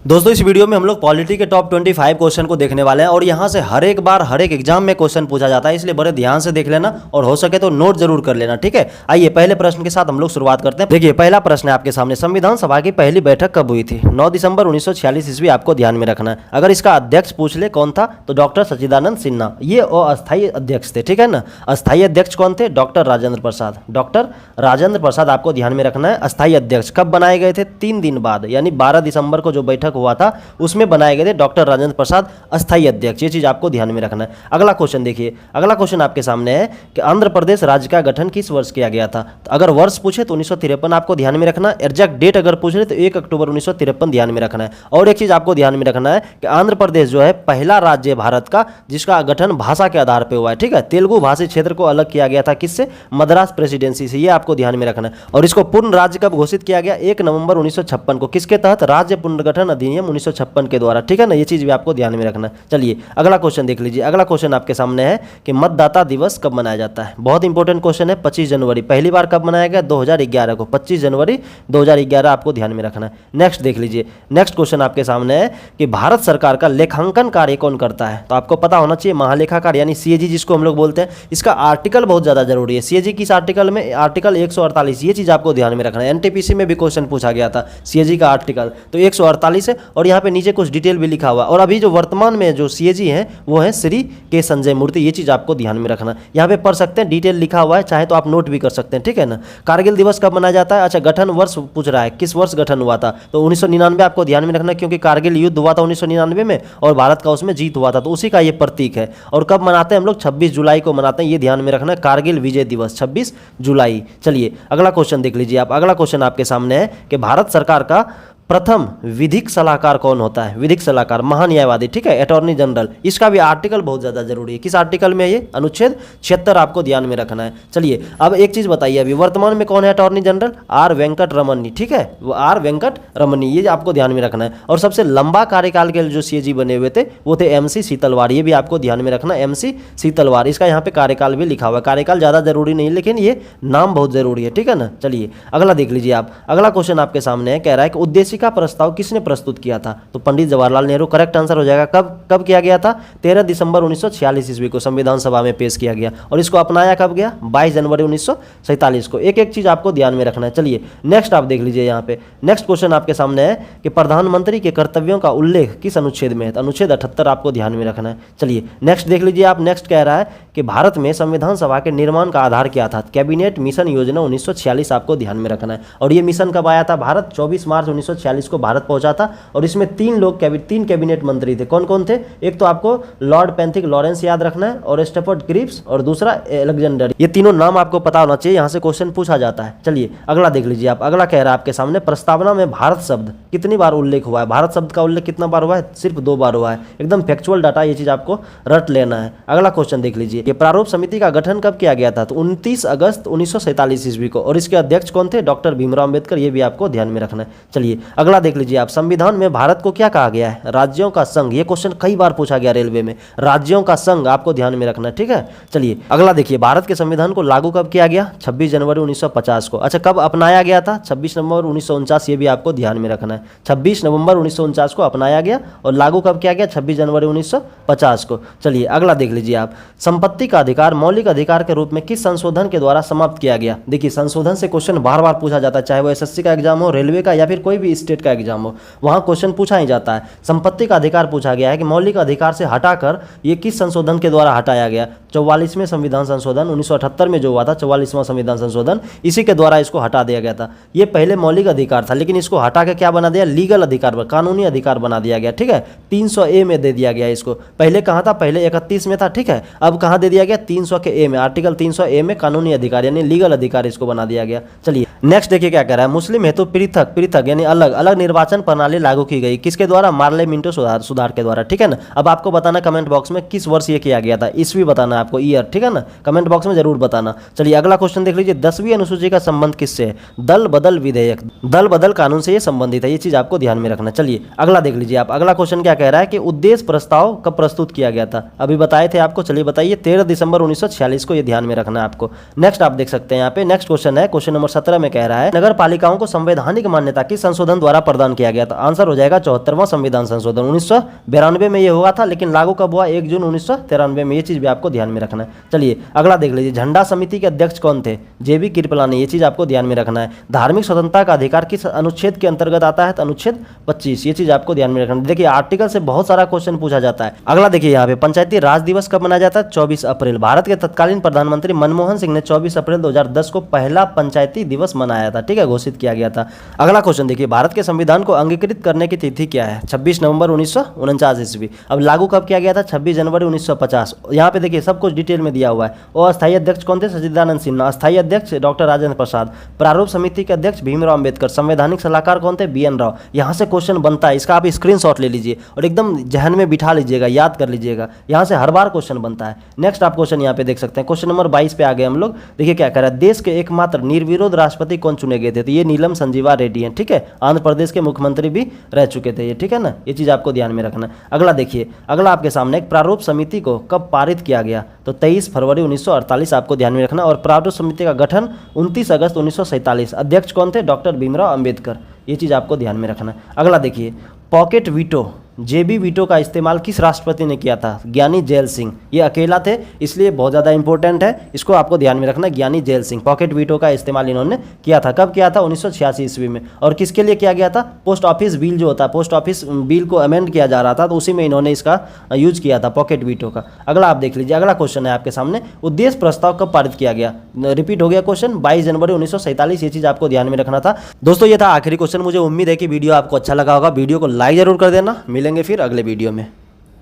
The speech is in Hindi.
दोस्तों इस वीडियो में हम लोग पॉलिटी के टॉप 25 क्वेश्चन को देखने वाले हैं और यहाँ से हर एक बार हर एक एग्जाम में क्वेश्चन पूछा जाता है, इसलिए बड़े ध्यान से देख लेना और हो सके तो नोट जरूर कर लेना। ठीक है, आइए पहले प्रश्न के साथ हम लोग शुरुआत करते हैं। देखिए पहला प्रश्न है आपके सामने, संविधान सभा की पहली बैठक कब हुई थी? 9 दिसंबर 1946 ईस्वी आपको ध्यान में रखना है। अगर इसका अध्यक्ष पूछ ले कौन था तो डॉक्टर सच्चिदानंद सिन्हा, ये अस्थायी अध्यक्ष थे। ठीक है ना, अस्थायी अध्यक्ष कौन थे? डॉक्टर राजेंद्र प्रसाद। डॉक्टर राजेंद्र प्रसाद आपको ध्यान में रखना है। अस्थायी अध्यक्ष कब बनाए गए थे? 3 दिन बाद, यानी 12 दिसंबर को जो बैठक हुआ था उसमें बनाए गए थे डॉक्टर राजेंद्र प्रसाद अस्थायी अध्यक्ष। ये चीज आपको ध्यान में रखना है। अगला क्वेश्चन देखिए, अगला क्वेश्चन आपके सामने है कि आंध्र प्रदेश राज्य का गठन किस वर्ष किया गया था? तो अगर वर्ष पूछे तो 1953 आपको ध्यान में रखना। एग्जैक्ट डेट अगर पूछ ले तो 1 अक्टूबर 1953 ध्यान में रखना है। और एक चीज आपको ध्यान में रखना है कि आंध्र प्रदेश जो है पहला राज्य भारत का जिसका गठन भाषा के आधार पर हुआ है। ठीक है, तेलुगु भाषी क्षेत्र को अलग किया गया था किससे? मद्रास प्रेसिडेंसी से। ये आपको ध्यान में रखना है। और इसको पूर्ण राज्य कब घोषित किया गया? 1 नवंबर 1956 को। किसके तहत? राज्य पुनर्गठन अधिनियम 1956 के द्वारा। ठीक है ना, ये चीज भी आपको ध्यान में रखना है। चलिए अगला क्वेश्चन देख लीजिए। अगला क्वेश्चन आपके सामने है कि मतदाता दिवस कब मनाया जाता है? बहुत इंपॉर्टेंट क्वेश्चन है। 25 जनवरी। पहली बार कब मनाया गया? 2011 को। 25 जनवरी 2011 आपको ध्यान में रखना है। नेक्स्ट देख लीजिए। नेक्स्ट क्वेश्चन आपके सामने है कि भारत सरकार का लेखांकन कार्य कौन करता है? तो आपको पता होना चाहिए महालेखाकार यानी सीएजी जिसको हम लोग बोलते हैं। इसका आर्टिकल बहुत ज्यादा जरूरी है। सीएजी किस आर्टिकल में? आर्टिकल 148। ये चीज आपको ध्यान में रखना है। एनटीपीसी में भी क्वेश्चन पूछा गया था सीएजी का आर्टिकल, तो 148 है। और यहाँ पे नीचे कुछ डिटेल भी लिखा हुआ। और अभी जो वर्तमान में जो सीएजी हैं वो है श्री के संजय मूर्ति। ये चीज आपको ध्यान में रखना। यहाँ पे पढ़ सकते हैं, डिटेल लिखा हुआ है, चाहे तो आप नोट भी कर सकते हैं। ठीक है ना। कारगिल दिवस कब मनाया जाता है? अच्छा, गठन वर्ष पूछ रहा है, किस वर्ष गठन हुआ था? तो 1999 आपको ध्यान में रखना, क्योंकि कारगिल युद्ध हुआ था 1999 में और भारत का उसमें जीत हुआ था, तो उसी का ये प्रतीक है। और कब मनाते हैं हम लोग? 26 जुलाई को मनाते हैं। ये ध्यान में रखना, कारगिल विजय दिवस 26 जुलाई। चलिए अगला क्वेश्चन देख लीजिए आप। अगला क्वेश्चन आपके सामने है कि भारत सरकार का प्रथम विधिक सलाहकार कौन होता है? विधिक सलाहकार महान्यायवादी। ठीक है, अटॉर्नी जनरल। इसका भी आर्टिकल बहुत ज्यादा जरूरी है। किस आर्टिकल में? ये अनुच्छेद 76 आपको ध्यान में रखना है। चलिए अब एक चीज बताइए, अभी वर्तमान में कौन है अटॉर्नी जनरल? आर वेंकट रमन्नी। ठीक है, वो आर वेंकट रमन्नी, ये आपको ध्यान में रखना है। और सबसे लंबा कार्यकाल के जो सीएजी बने हुए थे वो थे एमसी सीतलवार। ये भी आपको ध्यान में रखना, एमसी सीतलवार। इसका यहाँ पे कार्यकाल भी लिखा हुआ है। कार्यकाल ज्यादा जरूरी नहीं, लेकिन ये नाम बहुत जरूरी है। ठीक है ना। चलिए अगला देख लीजिए आप। अगला क्वेश्चन आपके सामने है, कह रहा है कि उद्देशिका का प्रस्ताव किसने प्रस्तुत किया था? तो पंडित जवाहरलाल नेहरू। करेक्ट आंसर हो जाएगा। कब किया गया था? 13 दिसंबर 1946 ईस्वी को संविधान सभा में पेश किया गया। और इसको अपनाया कब गया? 22 जनवरी 1947 को। एक एक चीज आपको ध्यान में रखना है। चलिए नेक्स्ट आप देख लीजिए। यहाँ पे नेक्स्ट क्वेश्चन आपके सामने है कि प्रधानमंत्री के कर्तव्यों का उल्लेख किस अनुच्छेद में है? अनुच्छेद 78 आपको ध्यान में रखना है। चलिए नेक्स्ट देख लीजिए आप। नेक्स्ट कह रहा है कि भारत में संविधान सभा के निर्माण का आधार क्या था? कैबिनेट मिशन योजना 1946 आपको ध्यान में रखना है। और ये मिशन कब आया था? भारत 24 मार्च 1946 को भारत पहुंचा था। और इसमें 3 कैबिनेट मंत्री थे। कौन कौन थे? एक तो आपको लॉर्ड पैंथिक लॉरेंस याद रखना है, और स्टेफर्ड क्रिप्स, और दूसरा अलेक्जेंडर। ये तीनों नाम आपको पता होना चाहिए, यहां से क्वेश्चन पूछा जाता है। चलिए अगला देख लीजिए आप। अगला कह रहा है आपके सामने, प्रस्तावना में भारत शब्द कितनी बार उल्लेख हुआ है? भारत शब्द का उल्लेख कितना बार हुआ है? सिर्फ 2 बार हुआ है। एकदम फैक्चुअल डाटा, ये चीज आपको रट लेना है। अगला क्वेश्चन देख लीजिए कि प्रारूप समिति का गठन कब किया गया था? तो 29 अगस्त 1947 ईस्वी को। और इसके अध्यक्ष कौन थे? डॉक्टर भीमराव अम्बेडकर। ये भी आपको ध्यान में रखना है। चलिए अगला देख लीजिए आप। संविधान में भारत को क्या कहा गया है? राज्यों का संघ। ये क्वेश्चन कई बार पूछा गया रेलवे में। राज्यों का संघ आपको ध्यान में रखना है। ठीक है। चलिए अगला देखिए, भारत के संविधान को लागू कब किया गया? 26 जनवरी 1950 को। अच्छा, कब अपनाया गया था? 26 नवंबर 1949। ये भी आपको ध्यान में रखना है। 26 नवंबर 1949 को अपनाया गया। और लागू कब किया गया? 26 जनवरी 1950 को। चलिए अगला देख लीजिए आप। संपत्ति का अधिकार मौलिक अधिकार के रूप में किस संशोधन के द्वारा समाप्त किया गया? देखिए संशोधन से क्वेश्चन बार बार पूछा जाता है, चाहे वो एसएससी का एग्जाम हो, रेलवे का, या फिर कोई भी स्टेट का एग्जाम हो, वहां क्वेश्चन पूछा ही जाता है। संपत्ति का अधिकार पूछा गया है कि मौलिक अधिकार से हटाकर ये किस संशोधन के द्वारा हटाया गया? 44वें संविधान संशोधन 1978 में जो हुआ था, 44वां संविधान संशोधन, इसी के द्वारा इसको हटा दिया गया था। ये पहले मौलिक अधिकार था, लेकिन इसको हटा के क्या बना दिया? लीगल अधिकार, कानूनी अधिकार बना दिया गया। ठीक है, 300A में दे दिया गया इसको। पहले कहाँ था? पहले 31 में था। ठीक है, अब कहाँ दे दिया गया? 300 के ए में, आर्टिकल 300A में कानूनी अधिकार यानी लीगल अधिकार इसको बना दिया गया। चलिए नेक्स्ट देखिए क्या कह रहा है। मुस्लिम हेतु पृथक यानी अलग अलग निर्वाचन प्रणाली लागू की गई। किसके द्वारा? मार्ले मिंटो सुधार के द्वारा। ठीक है ना। अब आपको बताना कमेंट बॉक्स में किस वर्ष ये किया गया था, ईस्वी बताना है आपको, ईयर। ठीक है ना, कमेंट बॉक्स में जरूर बताना। चलिए अगला क्वेश्चन देख लीजिए। 10वीं अनुसूची का संबंध किससे है? दल बदल विधेयक, दल बदल कानून से ये संबंधित है। ये चीज आपको ध्यान में रखना। चलिए अगला देख लीजिए आप। अगला क्वेश्चन क्या कह रहा है कि उद्देश्य प्रस्ताव कब प्रस्तुत किया गया था? अभी बताए थे आपको। चलिए बताइए। 13 दिसंबर 1946 को। ये ध्यान में रखना है आपको। नेक्स्ट आप देख सकते हैं यहाँ पे। नेक्स्ट क्वेश्चन है, क्वेश्चन नंबर 17 में कह रहा है, नगर पालिकाओं को संवैधानिक मान्यता किस संशोधन संविधान द्वारा प्रदान किया गया था? आंसर हो जाएगा 74वां संविधान संशोधन। 1992 में ये हुआ था, लेकिन लागू कब हुआ? 1 जून 1993 में। ये चीज़ भी आपको ध्यान में रखना है। चलिए अगला देख लीजिए, झंडा समिति के अध्यक्ष कौन थे? JB कृपलानी। ये चीज़ आपको ध्यान में रखना है। धार्मिक स्वतंत्रता का अधिकार किस अनुच्छेद के अंतर्गत आता है? तो अनुच्छेद 25। ये चीज़ आपको ध्यान में रखना है। देखिए आर्टिकल से बहुत सारा क्वेश्चन पूछा जाता है। अगला देखिए यहाँ पे, पंचायती राज दिवस कब मनाया जाता है? 24 अप्रैल। भारत के तत्कालीन प्रधानमंत्री मनमोहन सिंह ने 24 अप्रैल 2010 को पहला पंचायती दिवस मनाया था, ठीक है, घोषित किया गया था। अगला क्वेश्चन देखिए, भारत के संविधान को अंगीकृत करने की तिथि क्या है? 26 नवंबर 1949 ईस्वी। अब लागू कब किया गया था? 26 जनवरी 1950। यहाँ पे देखिए सब कुछ डिटेल में दिया हुआ है। और अस्थायी अध्यक्ष कौन थे? सच्चिदानंद सिन्हा। अस्थायी अध्यक्ष डॉक्टर राजेंद्र प्रसाद। प्रारूप समिति के अध्यक्ष भीमराव अंबेडकर। संवैधानिक सलाहकार कौन थे? BN राव। यहाँ से क्वेश्चन बनता है, इसका आप स्क्रीनशॉट ले लीजिए और एकदम जहन में बिठा लीजिएगा, याद कर लीजिएगा। यहाँ से हर बार क्वेश्चन बनता है। नेक्स्ट आप क्वेश्चन यहाँ पे देख सकते हैं, क्वेश्चन नंबर 22 पे आ गए हम लोग। देखिए क्या कह रहा है, देश के एकमात्र निर्विरोध राष्ट्रपति कौन चुने गए थे? तो ये नीलम संजीवा रेड्डी हैं, ठीक है। आंध्र प्रदेश के मुख्यमंत्री भी रह चुके थे ये, ठीक है ना। ये चीज़ आपको ध्यान में रखना है। अगला देखिए, अगला आपके सामने एक प्रारूप समिति को कब पारित किया गया? तो 23 फरवरी 1948 आपको ध्यान में रखना। और प्रारूप समिति का गठन 29 अगस्त 1947। अध्यक्ष कौन थे? डॉक्टर भीमराव अंबेडकर। ये चीज़ आपको ध्यान में रखना है। अगला देखिए, पॉकेट वीटो, JB वीटो का इस्तेमाल किस राष्ट्रपति ने किया था? ज्ञानी जैल सिंह। ये अकेला थे, इसलिए बहुत ज़्यादा इंपॉर्टेंट है, इसको आपको ध्यान में रखना। ज्ञानी जैल सिंह, पॉकेट वीटो का इस्तेमाल इन्होंने किया था। कब किया था? 1986 ईस्वी में। और किसके लिए किया गया था? पोस्ट ऑफिस बिल जो होता है, पोस्ट ऑफिस बिल को अमेंड किया जा रहा था, तो उसी में इन्होंने इसका यूज किया था, पॉकेट वीटो का। अगला आप देख लीजिए, अगला क्वेश्चन है आपके सामने, उद्देश्य प्रस्ताव कब पारित किया गया? रिपीट हो गया क्वेश्चन, 22 जनवरी 1947। ये चीज़ आपको ध्यान में रखना था। दोस्तों ये था आखिरी क्वेश्चन। मुझे उम्मीद है कि वीडियो आपको अच्छा लगा होगा। वीडियो को लाइक जरूर कर देना। मिलेंगे फिर अगले वीडियो में।